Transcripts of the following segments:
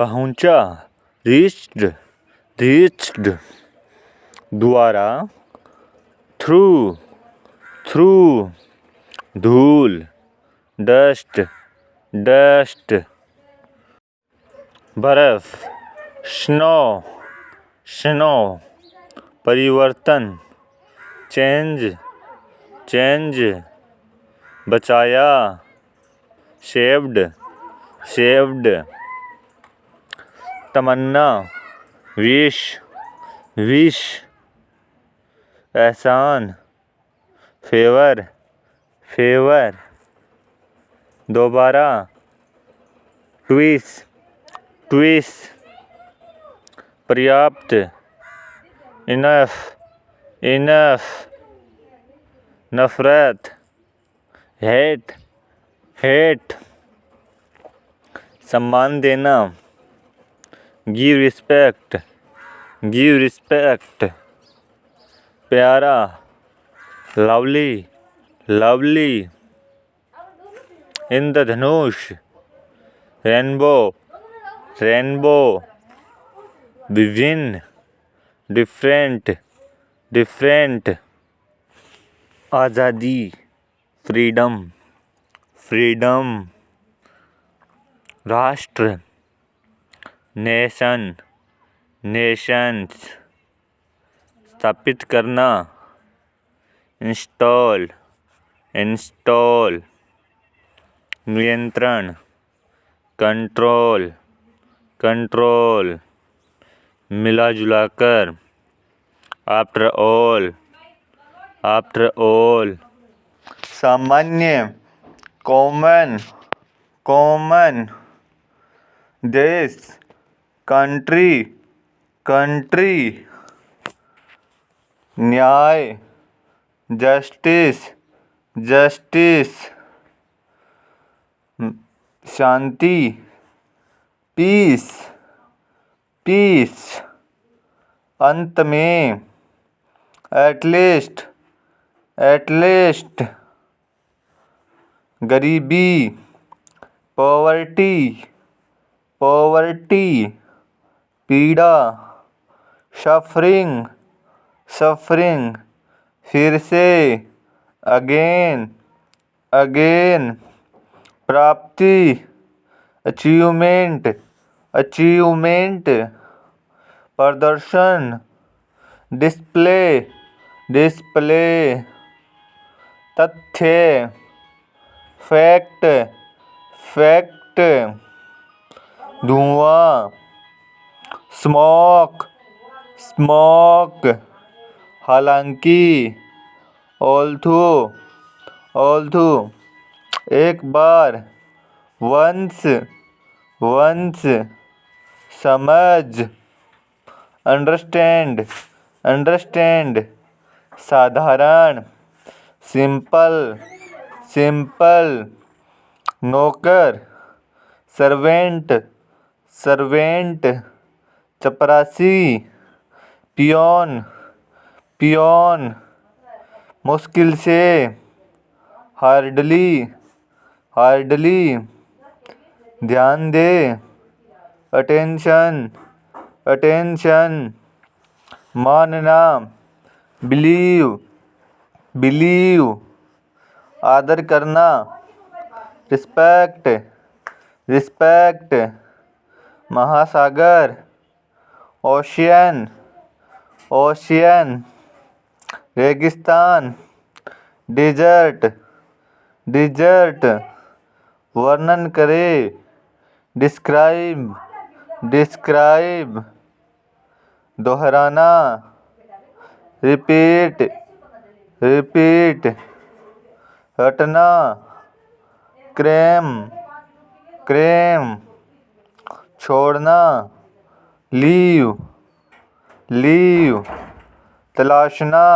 पहुँचा, reached, द्वारा, through, धूल, dust, बर्फ, snow, परिवर्तन, change, बचाया, saved, तमन्ना, wish, एहसान, favor, दोबारा, twist, पर्याप्त, enough, नफरत, hate, सम्मान देना, give respect, प्यारा, lovely, इंद्रधनुष, rainbow, विभिन्न, different, आज़ादी, freedom, राष्ट्र, nations, स्थापित करना, install, नियंत्रण, control, मिला जुलाकर, after all, सामान्य, common, देश, country, न्याय, justice, शांति, peace, अंत में, at least, गरीबी, poverty, पीड़ा, suffering, फिर से, again, प्राप्ति, achievement, प्रदर्शन, display, तथ्य, fact, धुआं, smoke, हालांकि, although, एक बार, once, समझ, understand, साधारण, simple, नौकर, servant, चपरासी, पियोन, मुश्किल से, hardly, ध्यान दे, attention, मानना, believe, आदर करना, respect, महासागर, ocean, रेगिस्तान, desert, वर्णन करे, describe, दोहराना, repeat, हटना, क्रेम, छोड़ना, leave, तलाशना,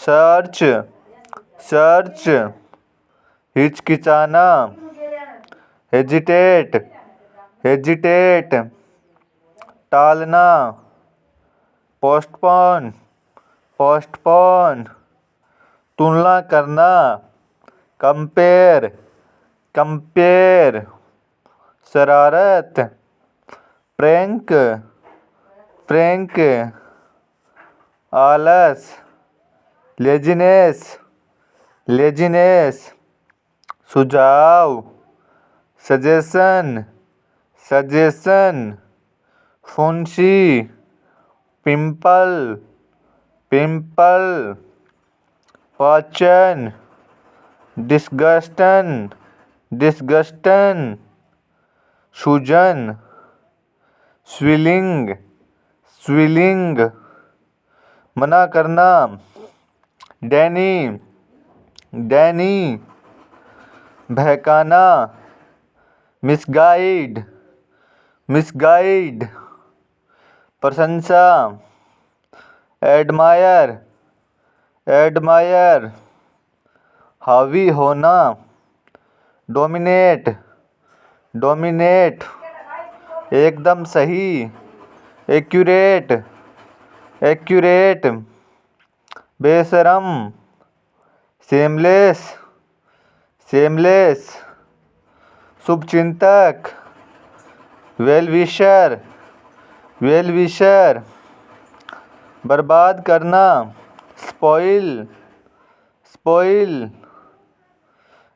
सर्च, हिचकिचाना, हेजिटेट, टालना, पोस्टपोन, तुलना करना, कंपेयर, शरारत, प्रैंक प्रैंक, आलस, लेजीनेस लेजीनेस, सुझाव, सजेशन सजेशन, फुंसी, पिंपल पिंपल, पाचन, डिस्गस्टन डिस्गस्टन, सूजन, स्विलिंग स्विलिंग, मना करना, डैनी डैनी, बहकाना, मिसगाइड मिसगाइड, प्रशंसा, एडमायर एडमायर, हावी होना, डोमिनेट डोमिनेट, एकदम सही, एक्यूरेट एक्यूरेट, बेशरम, सेमलेस सेमलेस, शुभचिंतक, वेलविशर वेलविशर, बर्बाद करना, स्पॉइल स्पॉइल,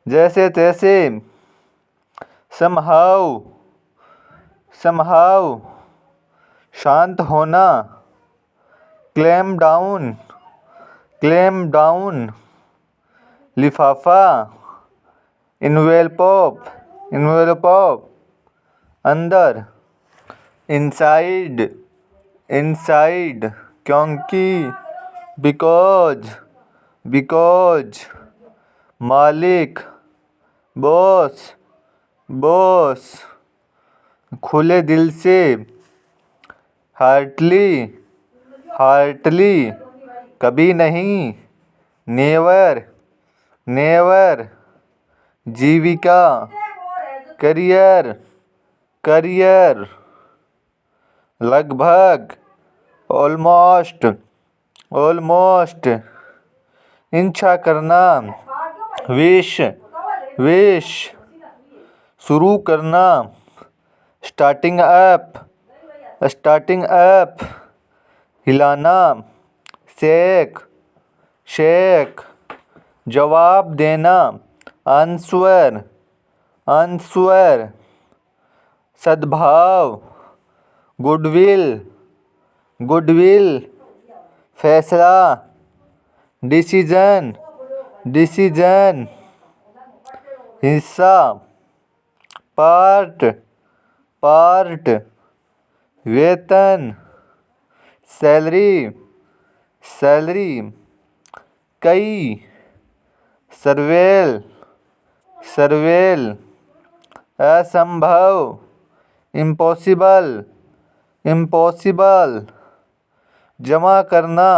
जैसे तैसे, समहाउ समहाउ, शांत होना, क्लैम डाउन, लिफाफा, इन्वेलपॉप, अंदर, इनसाइड इनसाइड, क्योंकि, बिकॉज, मालिक, बॉस बॉस, खुले दिल से, हार्टली, कभी नहीं, नेवर जीविका, करियर, लगभग, ऑलमोस्ट, इच्छा करना, विश, शुरू करना, स्टार्टिंग अप, हिलाना, शेक, जवाब देना, आंसर, सद्भाव, गुडविल, फैसला, डिसीजन, हिस्सा, पार्ट, वेतन, सैलरी, कई, सर्वेल, असंभव, इम्पॉसिबल, जमा करना,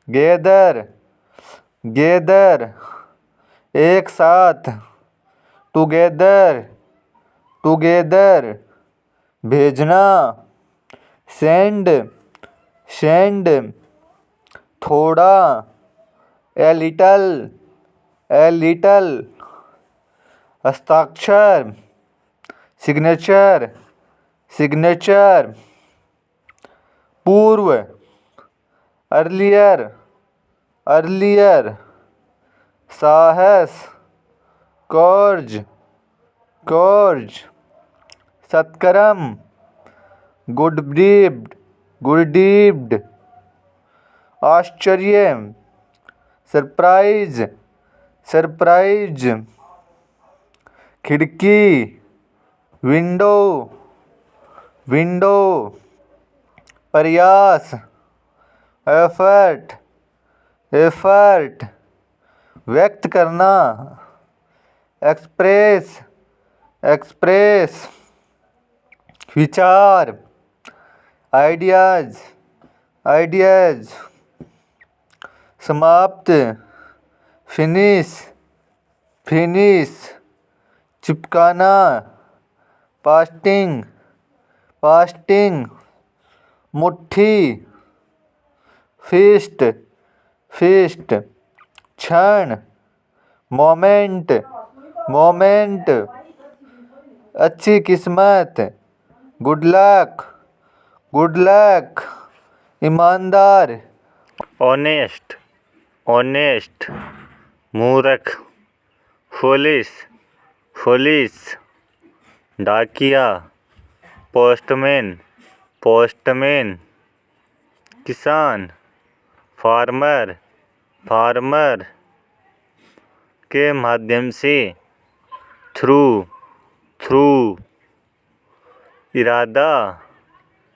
गैदर, एक साथ, टुगेदर, भेजना, सेंड, थोड़ा, ए लिटल, हस्ताक्षर, सिग्नेचर, पूर्व, अर्लियर, साहस, कॉर्ज, सत्कर्म, गुड डीड, आश्चर्य, सरप्राइज, खिड़की, विंडो, प्रयास, एफर्ट, व्यक्त करना, एक्सप्रेस, विचार, आइडियाज, समाप्त, फिनिश, चिपकाना, पास्टिंग, मुट्ठी, फिस्ट, क्षण, मोमेंट, अच्छी किस्मत, गुड लक, गुड लक, ईमानदार, ऑनेस्ट, ऑनेस्ट, मूर्ख, फुलिश, फुलिश, डाकिया, पोस्टमैन, पोस्टमैन, किसान, फार्मर, फार्मर, के माध्यम से, थ्रू, थ्रू, इरादा,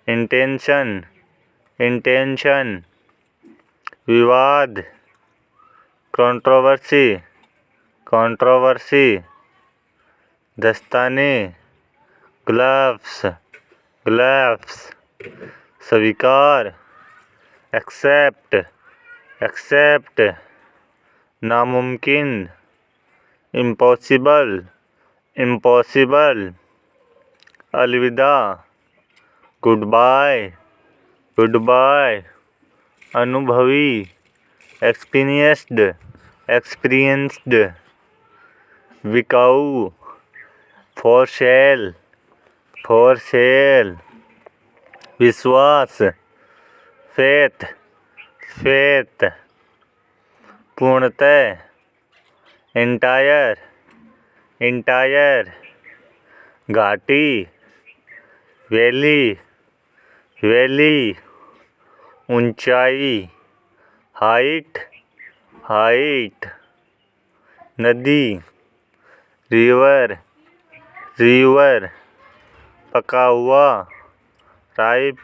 इंटेंशन, इंटेंशन, विवाद, कंट्रोवर्सी, कंट्रोवर्सी, दस्ताने, ग्लव्स, ग्लव्स, स्वीकार, एक्सेप्ट, एक्सेप्ट, नामुमकिन, इम्पॉसिबल, इम्पॉसिबल, अलविदा, गुड बाय, गुड बाय, अनुभवी, एक्सपीरियंस्ड, एक्सपीरियंस्ड, बिकाऊ, फॉर सेल, फॉर सेल, विश्वास, फेथ, फेथ, पूर्णतः, एंटायर, एंटायर, घाटी, वैली, वैली, ऊंचाई, हाइट, हाइट, नदी, रिवर, रिवर, पका हुआ, राइप,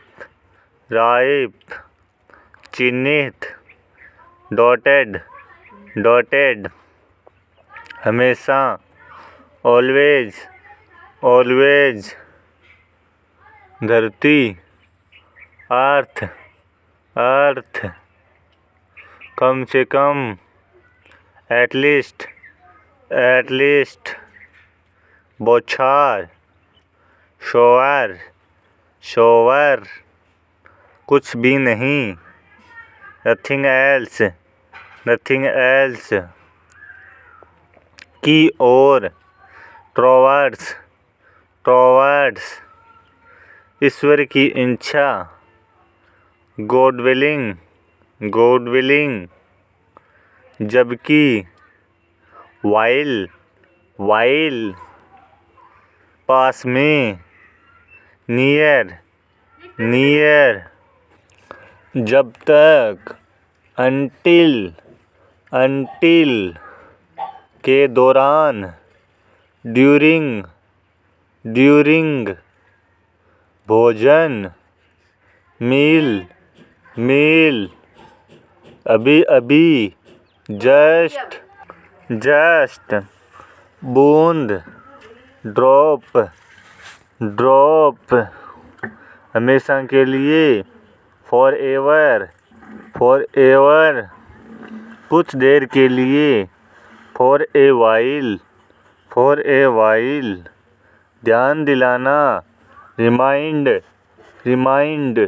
राइप, चिन्हित, डॉटेड, डॉटेड, हमेशा, ऑलवेज, ऑलवेज, धरती, अर्थ, अर्थ, कम से कम, एटलीस्ट, एटलीस्ट, बौछार, शोवर, शोवर, कुछ भी नहीं, नथिंग एल्स, नथिंग एल्स, की ओर, टॉवर्ड्स, टॉवर्ड्स, ईश्वर की इच्छा, गॉड विलिंग, गॉड विलिंग, जबकि, वाइल, वाइल, पास में, नियर, नियर, जब तक, अनटिल, अनटिल, के दौरान, ड्यूरिंग, ड्यूरिंग, भोजन, मील, मील, अभी अभी, जस्ट, जस्ट, बूंद, ड्रॉप, ड्रॉप, हमेशा के लिए, फॉर एवर, फॉर एवर, कुछ देर के लिए, for a while, for a while, ध्यान दिलाना, रिमाइंड, रिमाइंड,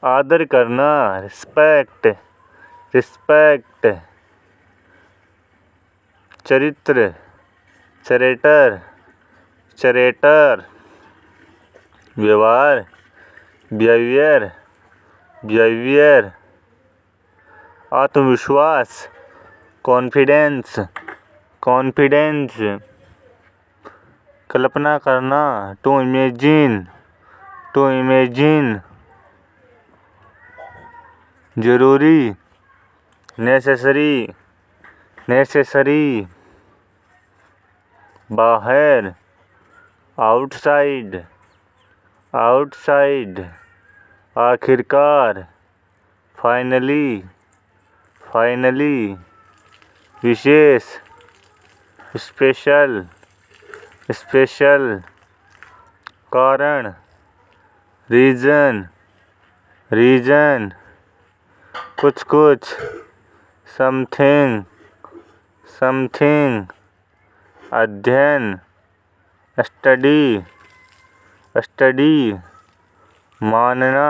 आदर करना, रिस्पेक्ट, रिस्पेक्ट, चरित्र, चरेटर, चरेटर, व्यवहार, बिहेवियर, बिहेवियर, आत्मविश्वास, कॉन्फिडेंस, कॉन्फिडेंस, कल्पना करना, टू इमेजिन, टू इमेजिन, जरूरी, नेसेसरी, नेसेसरी, बाहर, आउटसाइड, आउटसाइड, आखिरकार, फाइनली, फाइनली, विशेष, स्पेशल, स्पेशल, कारण, रीजन, रीजन, कुछ कुछ, समथिंग, समथिंग, अध्ययन, स्टडी, स्टडी, मानना,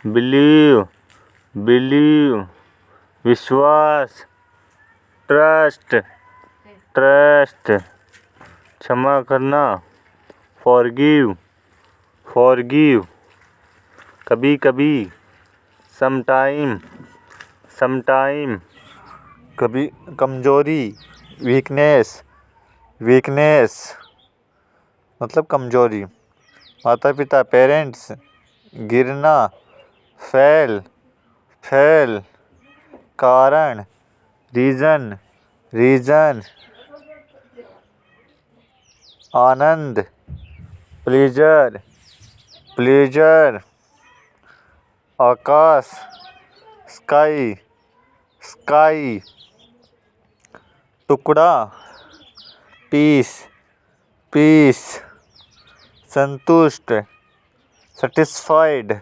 बिलीव, बिलीव, विश्वास, ट्रस्ट, ट्रस्ट, क्षमा करना, फॉरगिव, forgive, कभी कभी, sometime, sometime, कभी कमजोरी, वीकनेस, वीकनेस मतलब कमजोरी। माता पिता, पेरेंट्स, गिरना, फेल, फेल, कारण, रीजन, रीजन, आनंद, प्लेजर, प्लेजर, आकाश, स्काई, स्काई, टुकड़ा, पीस, पीस, संतुष्ट, सेटिस्फाइड,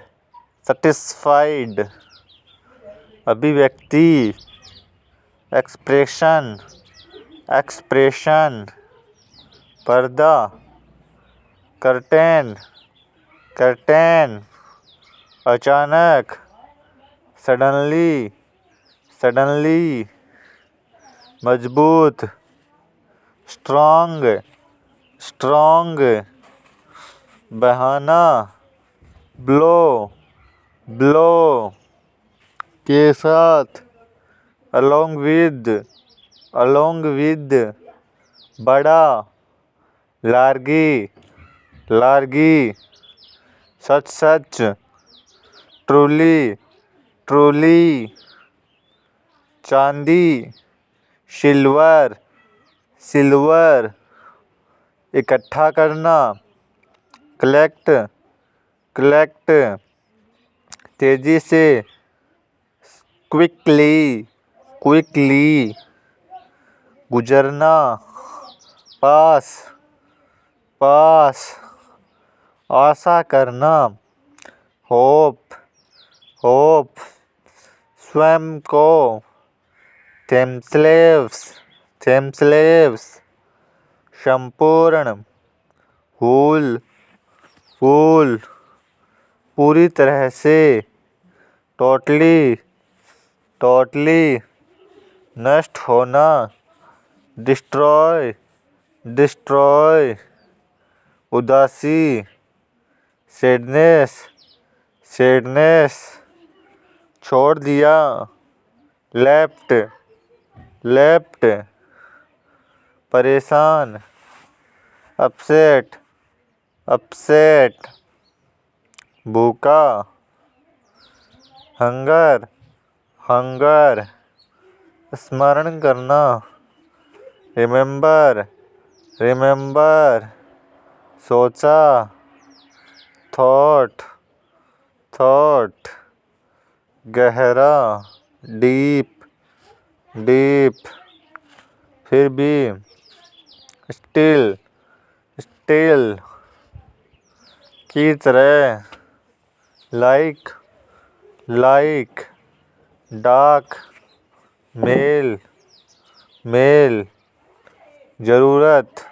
सेटिस्फाइड, अभिव्यक्ति, एक्सप्रेशन, एक्सप्रेशन, पर्दा, कर्टेन, कर्टेन, अचानक, सडनली, सडनली, मजबूत, स्ट्रॉन्ग, स्ट्रॉन्ग, बहाना, ब्लो, ब्लो, के साथ, अलोंग विद, अलोंग विद, बड़ा, लार्गी, लार्गी, सच सच, ट्रूली, ट्रूली, चांदी, सिल्वर, सिल्वर, इकट्ठा करना, कलेक्ट, कलेक्ट, तेजी से, क्विकली, क्विकली, गुजरना, पास, पास, आशा करना, होप, होप, स्वयं को, थेम्सलेव्स, थेम्सलेव्स, संपूर्ण, फूल, फूल, पूरी तरह से, टोटली, टोटली, नष्ट होना, डिस्ट्रॉय, डिस्ट्रॉय, उदासी, सैडनेस, सैडनेस, छोड़ दिया, लेफ्ट, लेफ्ट, परेशान, अपसेट, अपसेट, भूखा, हंगर, हंगर, स्मरण करना, रिमेंबर, रिमेंबर, सोचा, थॉट, थॉट, गहरा, डीप, डीप, फिर भी, स्टिल, स्टिल, की तरह, लाइक, लाइक, डार्क, मेल, मेल, ज़रूरत,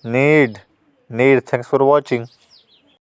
need, need. Thanks for watching.